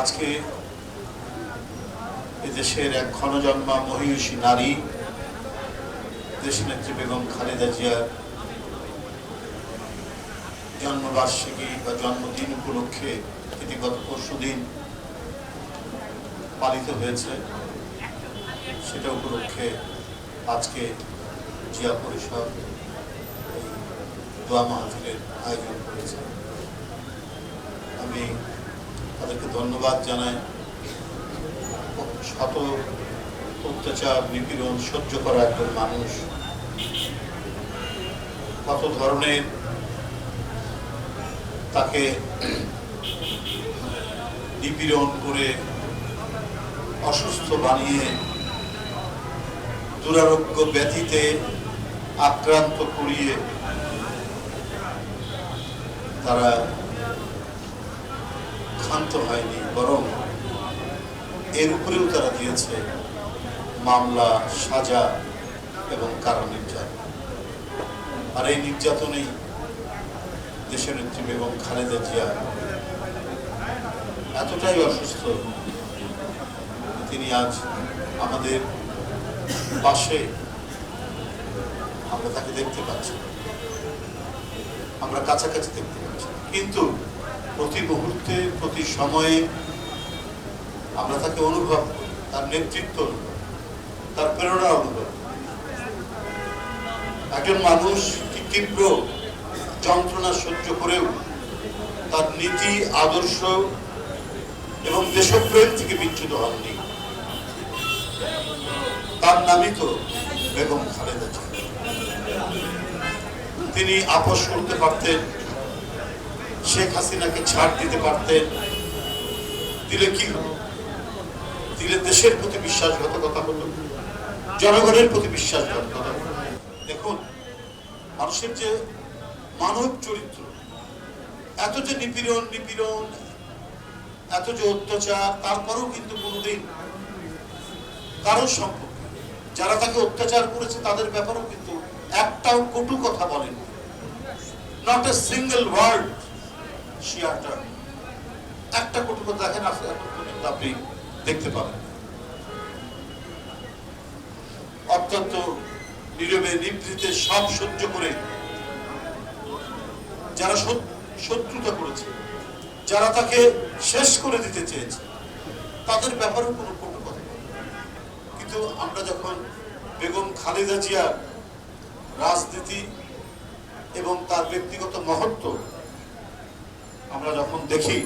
আজকে এদেশের এক ক্ষণজন্মা মহিষী নারী দেশনেত্রী বেগম খালেদা জিয়ার জন্মবার্ষিকী বা জন্মদিন উপলক্ষে এটি গত পরশুদিন পালিত হয়েছে। সেটা উপলক্ষে আজকে জিয়া পরিষদ এই দোয়া মাহফিলের আয়োজন করেছে। আমি তাদেরকে ধন্যবাদ জানাই। শত অত্যাচার নিপীড়ন সহ্য করা একজন মানুষ কত ধরনের তাকে নিপীড়ন করে অসুস্থ বানিয়ে দুরারোগ্য ব্যাধিতে আক্রান্ত করিয়ে তারা ক্ষান্ত হয়নি, বরং এর উপরেও তারা দিয়েছে মামলা, সাজা এবং কারা নির্যাতন। আর এই নির্যাতনেই দেশনেত্রী বেগম খালেদা জিয়া এতটাই অসুস্থ, তিনি আজ আমাদের পাশে, আমরা তাকে দেখতে পাচ্ছি, আমরা কাছাকাছি দেখতে পাচ্ছি, কিন্তু প্রতি মুহূর্তে প্রতি সময়ে আমরা তাকে অনুভব করি, তার নেতৃত্ব অনুভব, তার প্রেরণা অনুভব। একজন মানুষ কি তীব্র যন্ত্রণা সহ্য করেও তার নীতি, আদর্শ এবং দেশপ্রেম থেকে বিচ্যুত হননি। তার নামই তো বেগম খালেদা জিয়া। তিনি আপোষ করতে পারতেন, শেখ হাসিনাকে ছাড় দিতে পারতেন, দিলে কি হতো? দিলে দেশের প্রতি বিশ্বাসঘাতকতা হতো, জনগণের প্রতি বিশ্বাসঘাতকতা হতো। দেখুন, মানুষের যে মানব চরিত্র, এত যে নিপীড়ন, এত যে অত্যাচার, তারপরেও কিন্তু কোনোদিন কারোর সম্পর্কে, যারা তাকে অত্যাচার করেছে তাদের ব্যাপারেও কিন্তু একটাও কটু কথা বলেন, not a single word she uttered. একটা কটু কথা দেখেন আপনি দেখতে পাবেন। অত্যন্ত নীরবে নিভৃতে সব সহ্য করে যারা শত্রুতা করেছে, যারা তাকে শেষ করে দিতে চেয়েছে, তাদের ব্যাপারেও কোনো কটু কথা। কিন্তু আমরা যখন বেগম খালেদা জিয়ার রাজনীতি এবং তার ব্যক্তিগত মহত্ব আমরা যখন দেখি,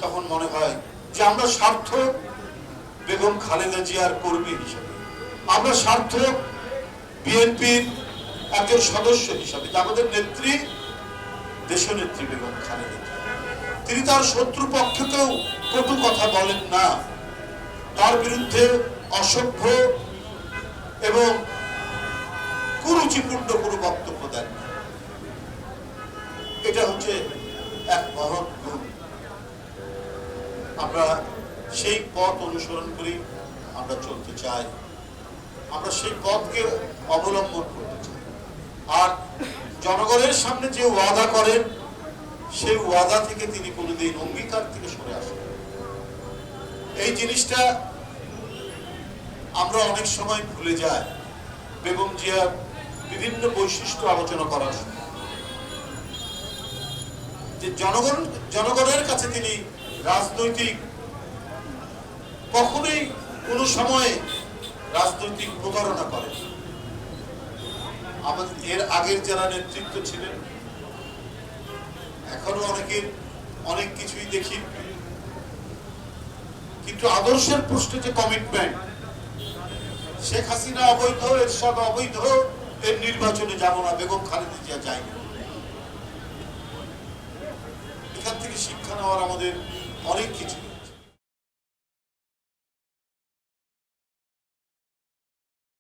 তখন মনে হয় যে আমরা সার্থক বেগম খালেদা জিয়ার কর্মী হিসেবে, আমরা সার্থক বিএনপির একজন সদস্য হিসাবে। আমাদের নেত্রী, দেশনেত্রী বেগম খালেদা জিয়া, তিনি তার শত্রু পক্ষকেও কটু কথা বলেন না, তার বিরুদ্ধে অসভ্য এবং কুরুচিপূর্ণ কোনো বক্তব্য দেন না। এটা হচ্ছে এক মহৎ গুণ। আমরা সেই পথ অনুসরণ করি, আমরা চলতে চাই, আমরা সেই পথকে অবলম্বন করতে চাই। আর জনগণের সামনে যে ওয়াদা করেন, সেই ওয়াদা থেকে তিনি কোনোদিন অঙ্গীকার থেকে সরে আসেন। এই জিনিসটা আমরা অনেক সময় ভুলে যাই। বেগম জিয়ার বিভিন্ন বৈশিষ্ট্য আলোচনা করার সময় যে জনগণের কাছে তিনি রাজনৈতিক, কখনোই কোনো সময়ে রাজনৈতিক প্রতারণা করেন। আমাদের এর আগের যারা নেতৃত্ব ছিলেন, এখনো অনেক কিছুই দেখি, কিন্তু আদর্শের প্রশ্নে যে কমিটমেন্ট, শেখ হাসিনা অবৈধ, এরশাদ অবৈধ, এর নির্বাচনে যাব না, বেগম খালেদা জিয়া যায়নি। এখান থেকে শিক্ষা নেওয়ার আমাদের অনেক কিছু।